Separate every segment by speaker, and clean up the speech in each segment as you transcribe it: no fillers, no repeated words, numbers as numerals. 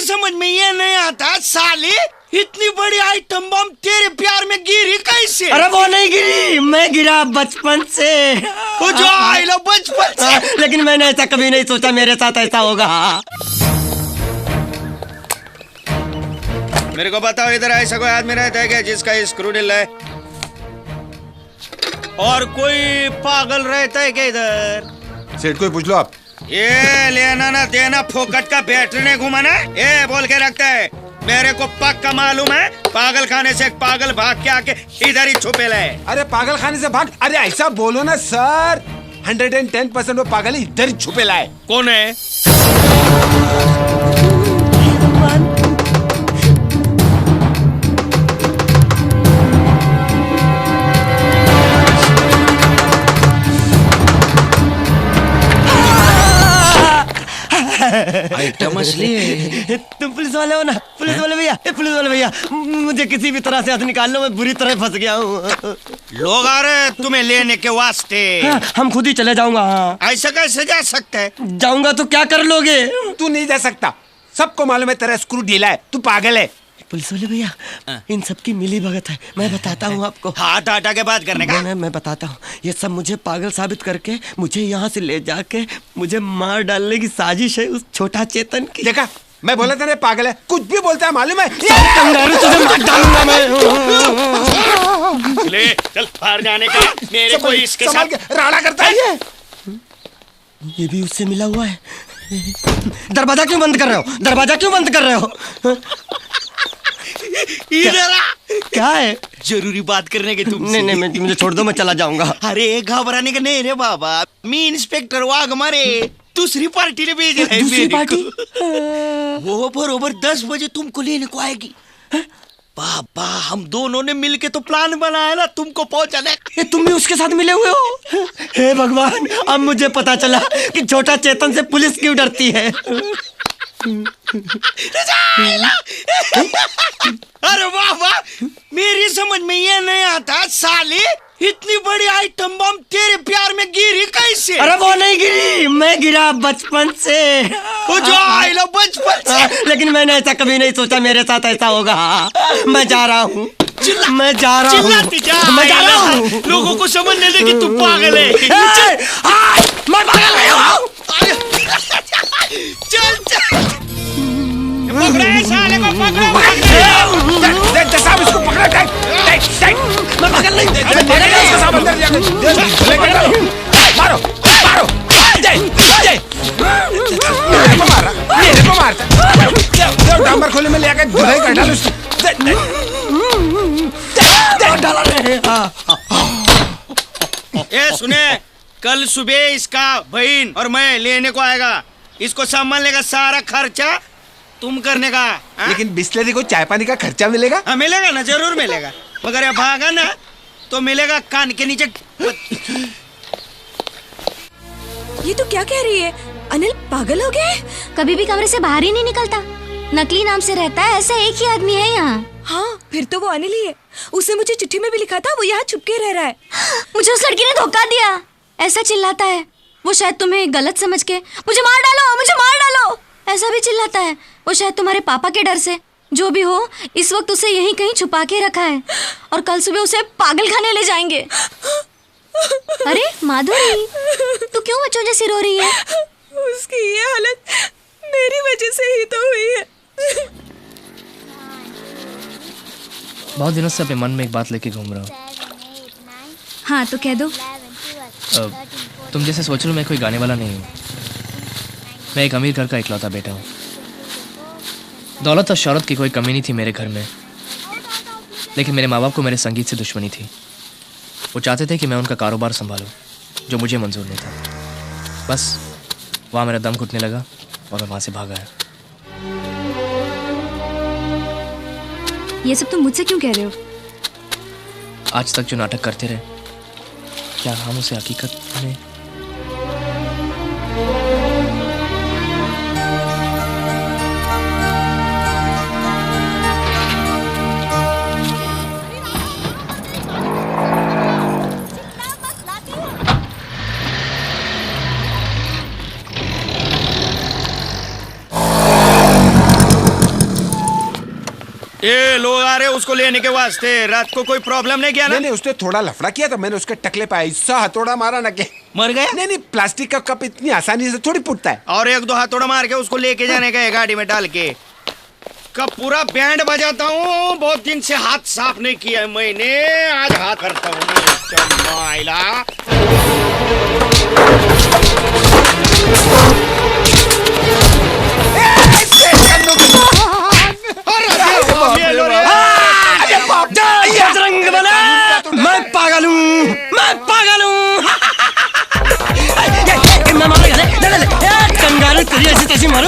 Speaker 1: समझ में ये नहीं आता साली, इतनी बड़ी आइटम बम तेरे प्यार में गिरी कैसे?
Speaker 2: अरे वो नहीं गिरी, मैं गिरा बचपन से।
Speaker 1: वो जो आई लो बचपन से।
Speaker 2: लेकिन मैंने ऐसा कभी नहीं सोचा मेरे साथ ऐसा होगा।
Speaker 1: मेरे को बताओ, इधर ऐसा कोई आदमी रहता है क्या जिसका स्क्रू ढीला है? और कोई पागल रहता है क्या इधर?
Speaker 3: सेठ को पूछ लो आप।
Speaker 1: ये लेना ना देना फोकट का बैटरी घुमाना, ये बोल के रखता है। मेरे को पक्का मालूम है, पागल खाने से एक पागल भाग के आके इधर ही छुपे ले।
Speaker 3: अरे पागल खाने से भाग? अरे ऐसा बोलो ना सर, 110% वो पागल इधर ही छुपे लाए।
Speaker 1: कौन है? आइटम असली है।
Speaker 2: तुम पुलिस वाले हो ना? पुलिस वाले भैया, पुलिस वाले भैया, मुझे किसी भी तरह से हाथ निकाल लो, मैं बुरी तरह फंस गया हूँ।
Speaker 1: लोग आ रहे तुम्हें लेने के वास्ते।
Speaker 2: हम खुद ही चले जाऊंगा।
Speaker 1: ऐसा कैसे जा सकते है?
Speaker 2: जाऊंगा तो क्या कर लोगे?
Speaker 3: तू नहीं जा सकता, सबको मालूम है तेरा स्क्रू ढीला है, तू पागल है।
Speaker 2: पुलिस वाले भैया, इन सब की मिली भगत है, मैं बताता हूँ आपको।
Speaker 1: हाथ हटा के बात करने का।
Speaker 2: मैं बताता हूँ, ये सब मुझे पागल साबित करके मुझे यहाँ से ले जाके मुझे मार डालने की साजिश है उस छोटा चेतन की।
Speaker 3: देखा, मैं बोला था ना पागल है, कुछ भी बोलता है मालूम है।
Speaker 2: तुझे मार डालूंगा मैं।
Speaker 1: ले चल बाहर जाने का। मेरे को इसके साथ
Speaker 3: राड़ा करता है।
Speaker 2: ये भी उससे मिला हुआ है। दरवाजा क्यों बंद कर रहे हो? दरवाजा क्यों बंद कर रहे हो?
Speaker 1: इधर आ।
Speaker 2: क्या है?
Speaker 1: जरूरी बात करने के तुमसे।
Speaker 2: नहीं नहीं, मुझे छोड़ दो, मैं चला जाऊंगा।
Speaker 1: अरे घबराने का नहीं रे बाबा, मी इंस्पेक्टर वाघ मारे दूसरी पार्टी ने भेजा है।
Speaker 2: दूसरी पार्टी?
Speaker 1: वो बरोबर 10 बजे तुमको लेने को आएगी। बाबा हम दोनों ने मिलके तो प्लान बनाया ना तुमको पहुंचाने।
Speaker 2: ये तुम भी उसके साथ मिले हुए हो? हे भगवान, अब मुझे पता चला कि छोटा चेतन से पुलिस क्यों डरती है।
Speaker 1: अरे वाह वाह, मेरी समझ में ये नहीं आता साली, इतनी बड़ी आइटम बम तेरे प्यार में गिरी कैसे?
Speaker 2: अरे वो नहीं गिरी, मैं गिरा बचपन से।
Speaker 1: वो जो आई लो बचपन से।
Speaker 2: लेकिन मैंने ऐसा कभी नहीं सोचा मेरे साथ ऐसा होगा। मैं जा रहा हूँ, मैं जा रहा हूँ, मैं जा रहा हूँ।
Speaker 1: लोगों को समझने दे कि तू पागल है।
Speaker 2: मैं पागल नहीं हूँ।
Speaker 1: चल चल पकड़े साले को, पकड़ो।
Speaker 3: साहब इसको पकड़ो,
Speaker 2: मैं पागल नहीं।
Speaker 3: मारो मारो, मेरे को मारता। डांबर खोले में ले आकर धुलाई कर डालो।
Speaker 1: ए सुने, कल सुबह इसका बहन और मैं लेने को आएगा। इसको संभालने का सारा खर्चा तुम करने का।
Speaker 3: लेकिन बिस्लरी को चाय पानी का खर्चा मिलेगा?
Speaker 1: हाँ मिलेगा ना, जरूर मिलेगा। मगर ये भागा ना तो मिलेगा कान के नीचे।
Speaker 4: ये तो क्या कह रही है? अनिल पागल हो गया है?
Speaker 5: कभी भी कमरे से बाहर ही नहीं निकलता, नकली नाम से रहता है। ऐसा एक ही आदमी है यहाँ।
Speaker 4: हाँ फिर तो वो अनिल ही है। उसने मुझे चिट्ठी में भी लिखा था वो यहाँ छुप के रह रहा है।
Speaker 5: मुझे उस लड़की ने धोखा दिया। ऐसा चिल्लाता है वो, शायद तुम्हें गलत समझ के मुझे मार डालो, मुझे मार डालो ऐसा भी चिल्लाता है वो, शायद तुम्हारे पापा के डर से। जो भी हो, इस वक्त उसे यहीं कहीं छुपा के रखा है और कल सुबह उसे पागल खाने ले जाएंगे। अरे माधुरी, तू क्यों बच्चों जैसी रो रही है?
Speaker 4: उसकी ये हालत मेरी वजह से ही तो हुई है।
Speaker 6: बहुत दिनों से अपने मन में एक बात लेके घूम रहा हूँ।
Speaker 5: हाँ तो कह दो।
Speaker 6: तुम जैसे सोच लो, मैं कोई गाने वाला नहीं हूँ। मैं एक अमीर घर का इकलौता बेटा हूँ। दौलत और शौहरत की कोई कमी नहीं थी मेरे घर में, लेकिन मेरे माँ बाप को मेरे संगीत से दुश्मनी थी। वो चाहते थे कि मैं उनका कारोबार संभालूं, जो मुझे मंजूर नहीं था। बस वहाँ मेरा दम घुटने लगा और मैं वहाँ से भाग आया।
Speaker 5: ये सब तुम मुझसे क्यों कह रहे हो?
Speaker 6: आज तक जो नाटक करते रहे, क्या हम उसे हकीकत में
Speaker 1: ये लोग आ रहे उसको लेने के वास्ते। रात को कोई प्रॉब्लम नहीं किया ना?
Speaker 3: नहीं, उसने थोड़ा लफड़ा किया तो मैंने उसके टकले पे ऐसा हथौड़ा मारा ना कि
Speaker 1: मर गया।
Speaker 3: नहीं, प्लास्टिक का कप इतनी आसानी से थोड़ी फूटता है।
Speaker 1: और एक दो हाथोड़ा मार के उसको लेके जाने का है गाड़ी में डाल के। कब पूरा बैंड बजाता हूँ। बहुत दिन से हाथ साफ नहीं किया है मैंने, आज हाथ करता हूँ।
Speaker 2: बजरंग बना, मैं पागल हूँ, मैं पागल हूँ। मैं मारो यार, ले कंगारू तुझे ऐसी तैसी मारो।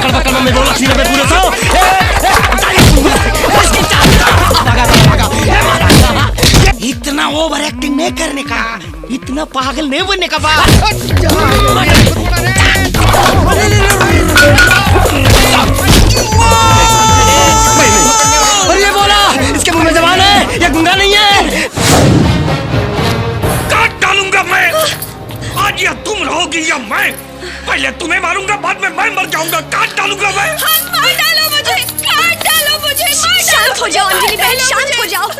Speaker 2: बकल में बोला सीने पे पूरे सो। इतना ओवर एक्टिंग नहीं करने का, इतना पागल नहीं बनने का बात। और ये बोला इसके मुंह में जबान है, ये गुंगा नहीं है।
Speaker 7: काट डालूंगा मैं। आज या तुम रहोगी या मैं। पहले तुम्हें मारूंगा, बाद में मैं मर जाऊंगा। काट डालूंगा मैं।
Speaker 4: मार डालो मुझे, काट डालो मुझे,
Speaker 5: शांत हो जाओ अंजलि बहन, शांत हो जाओ।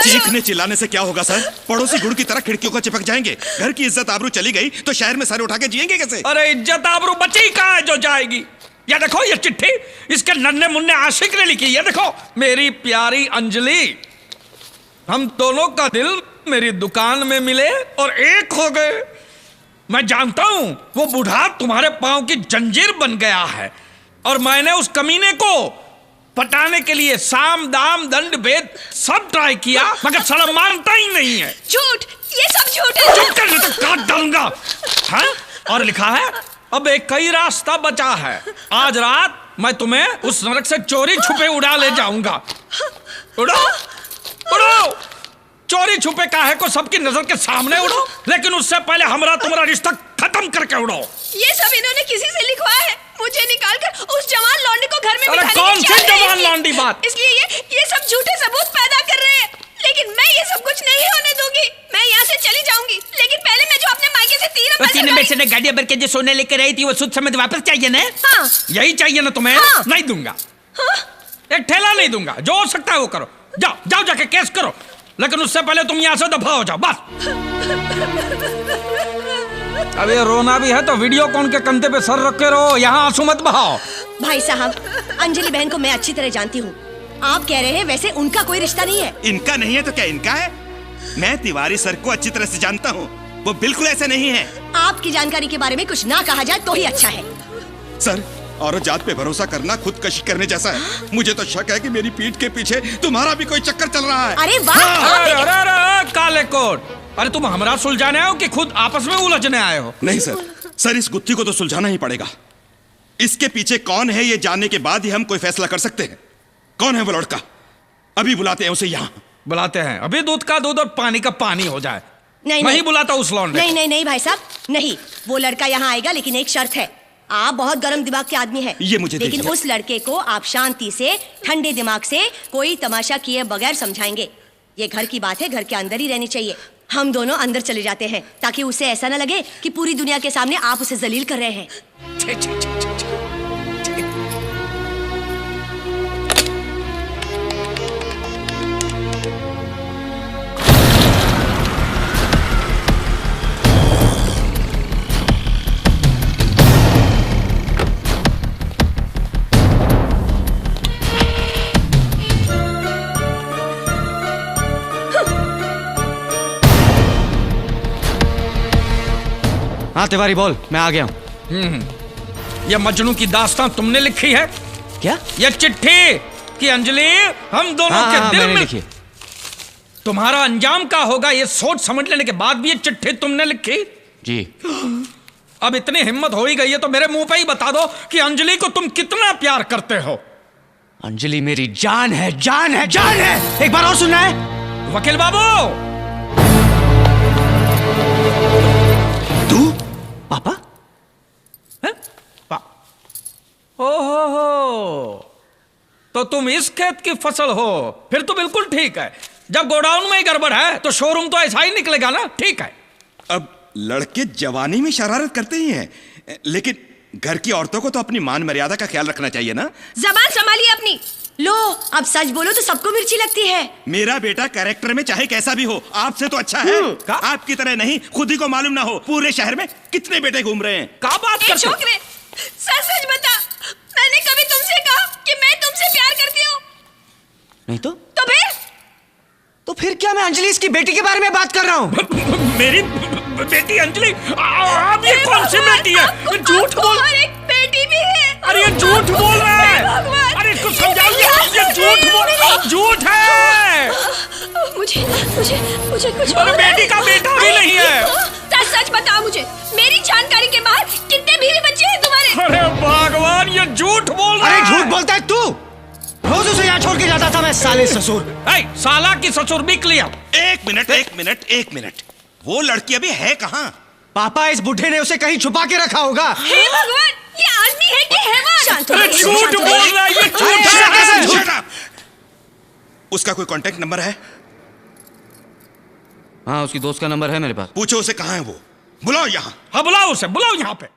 Speaker 8: चीखने चिल्लाने से क्या होगा सर? पड़ोसी गुड़ की तरह खिड़कियों को चिपक जाएंगे। घर की इज्जत आबरू चली गई तो शहर में सर उठा के जिएंगे कैसे?
Speaker 7: अरे इज्जत आबरू बची कहाँ है जो जाएगी? ये देखो ये चिट्ठी इसके नन्हे मुन्ने आशिक ने लिखी। ये देखो, मेरी प्यारी अंजलि, हम दोनों का दिल मेरी दुकान में मिले और एक हो गए। मैं जानता हूं वो बूढ़ा तुम्हारे पांव की जंजीर बन गया है और मैंने उस कमीने को पटाने के लिए साम दाम दंड भेद सब ट्राई किया, मगर साला मानता ही नहीं है।
Speaker 4: झूठ, ये सब झूठ है।
Speaker 7: चुप कर, नहीं तो काट डालूंगा। हाँ? और लिखा है अब एक कई रास्ता बचा है। आज रात मैं तुम्हें उस नरक से चोरी छुपे उड़ा ले जाऊंगा। उड़ो उड़ो, चोरी छुपे काहे को सबकी नजर के सामने उड़ो, लेकिन उससे पहले हमारा तुम्हारा रिश्ता खत्म करके उड़ो।
Speaker 4: ये सब इन्होंने किसी से लिखवाया है, मुझे निकालकर उस जवान लौंडे को घर में
Speaker 7: अरे
Speaker 4: बिठाने
Speaker 7: कौन
Speaker 4: की
Speaker 7: सी
Speaker 4: चाह रहे हैं
Speaker 7: जवान लौंडी बात?
Speaker 4: इसलिए ये सब झूठे सबूत पैदा कर रहे हैं, लेकिन मैं ये सब कुछ नहीं होने दूंगी। मैं यहाँ से चली जाऊंगी, लेकिन पहले मैं जो अपने मायके से 3
Speaker 7: पैसे ने गाड़ियां भर के जो सोने लेकर रही थी वो सुध समेत वापस चाहिए ना?
Speaker 4: हाँ।
Speaker 7: यही चाहिए ना तुम्हें?
Speaker 4: हाँ।
Speaker 7: नहीं दूंगा। एक ठेला नहीं दूंगा। जो हो सकता है वो करो। जाओ जाओ जाके केस करो, लेकिन उससे पहले तुम यहाँ से दफा हो जाओ बस। अब ये रोना भी है तो वीडियो कॉन के कंधे पे सर रख के रहो, यहाँ आंसू मत बहाओ।
Speaker 4: भाई साहब, अंजलि बहन को मैं अच्छी तरह जानती हूँ। आप कह रहे हैं वैसे उनका कोई रिश्ता नहीं है।
Speaker 8: इनका नहीं है तो क्या इनका है? मैं तिवारी सर को अच्छी तरह से जानता हूँ, वो बिल्कुल ऐसे नहीं है।
Speaker 4: आपकी जानकारी के बारे में कुछ ना कहा जाए तो ही अच्छा है।
Speaker 8: सर, औरत जात पे भरोसा करना खुदकशी करने जैसा है। मुझे तो शक है कि मेरी पीठ के पीछे तुम्हारा भी कोई चक्कर चल रहा है।
Speaker 4: अरे वाह!
Speaker 7: अरे काले कोट, अरे तुम हमरा सुलझाने आए हो कि खुद आपस में उलझने आए हो?
Speaker 8: नहीं सर, इस गुत्थी को तो सुलझाना ही पड़ेगा। इसके पीछे कौन है ये जानने के बाद ही हम कोई फैसला कर सकते हैं। कौन है वो लड़का? अभी बुलाते हैं उसे यहाँ।
Speaker 7: बुलाते हैं, अभी दूध का दूध और पानी का पानी हो जाए।
Speaker 4: नहीं,
Speaker 7: मैं ही बुलाता उस लौंडे।
Speaker 4: नहीं भाई साहब, नहीं। वो लड़का यहाँ आएगा, लेकिन एक शर्त है। आप बहुत गर्म दिमाग के आदमी हैं।
Speaker 8: ये मुझे
Speaker 4: लेकिन
Speaker 8: दीजिए।
Speaker 4: उस लड़के को आप शांति से, ठंडे दिमाग से, कोई तमाशा किए बगैर समझाएंगे। ये घर की बात है, घर के अंदर ही रहनी चाहिए। हम दोनों अंदर चले जाते हैं ताकि उसे ऐसा न लगे कि पूरी दुनिया के सामने आप उसे जलील कर रहे हैं।
Speaker 2: हाँ तिवारी बोल, मैं आ गया हूँ।
Speaker 7: ये मजनू की दास्तान तुमने लिखी है
Speaker 2: क्या?
Speaker 7: ये चिट्ठी कि अंजलि हम दोनों के दिल में
Speaker 2: लिखी।
Speaker 7: तुम्हारा अंजाम क्या होगा ये सोच समझ लेने के बाद भी ये चिट्ठी तुमने लिखी?
Speaker 2: जी।
Speaker 7: अब इतनी हिम्मत हो ही गई है तो मेरे मुंह पे ही बता दो कि अंजलि को तुम कितना प्यार करते हो।
Speaker 2: अंजलि मेरी जान है, जान है, जान है। एक बार और सुनना है?
Speaker 7: वकील बाबू।
Speaker 2: तू पापा?
Speaker 7: ओहो, तो तुम इस खेत की फसल हो? फिर तो बिल्कुल ठीक है। जब गोडाउन में ही गड़बड़ है तो शोरूम तो ऐसा ही निकलेगा ना। ठीक है।
Speaker 8: अब लड़के जवानी में शरारत करते ही हैं, लेकिन घर की औरतों को तो अपनी मान मर्यादा का ख्याल रखना चाहिए ना।
Speaker 4: जबान संभालिए अपनी। लो, अब सच बोलो तो सबको मिर्ची लगती है।
Speaker 8: मेरा बेटा कैरेक्टर में चाहे कैसा भी हो आपसे तो अच्छा है। आपकी तरह नहीं, खुद ही को मालूम ना हो पूरे शहर में कितने बेटे घूम रहे हैं।
Speaker 7: क्या बात करते हो?
Speaker 4: छोकरे, सच सच बता, मैंने कभी तुमसे कहा कि मैं तुमसे प्यार करती हूँ?
Speaker 2: नहीं तो
Speaker 4: तो
Speaker 2: फिर क्या मैं अंजलि इसकी बेटी के बारे में बात कर रहा हूँ?
Speaker 7: मेरी बेटी अंजलि? अब ये कौन सी बेटी है? ये झूठ बोल।
Speaker 4: और एक बेटी भी है।
Speaker 7: अरे ये झूठ बोल रहा है। अरे इसको समझाइए, ये झूठ बोल, झूठ है।
Speaker 4: मुझे मुझे मुझे कुछ
Speaker 7: अरे बेटी का बेटा भी नहीं है।
Speaker 4: सच बताओ मुझे, मेरी जानकारी के बाहर कितने बीवी बच्चे हैं तुम्हारे?
Speaker 7: अरे भगवान, ये झूठ बोल रहा है।
Speaker 2: अरे झूठ बोलता है तू। रोज उसे यहाँ छोड़ के जाता था मैं, साले ससुर।
Speaker 7: साला की ससुर बिक लिया।
Speaker 8: एक मिनट, वो लड़की अभी है कहाँ?
Speaker 2: पापा, इस बुढ़े ने उसे कहीं छुपा के रखा होगा।
Speaker 4: हे भगवान, ये आदमी है कि हैवान? शांत हो जाइए,
Speaker 7: झूठ
Speaker 4: शांत हो
Speaker 7: बोल
Speaker 4: जाइए।
Speaker 7: रहा है, ये झूठ है।
Speaker 8: Shut up! उसका कोई कांटेक्ट नंबर है?
Speaker 9: हाँ, उसकी दोस्त का नंबर है मेरे पास।
Speaker 8: पूछो उसे कहाँ है वो। बुलाओ यहाँ।
Speaker 7: हाँ बुलाओ उसे, बुलाओ यहाँ पे।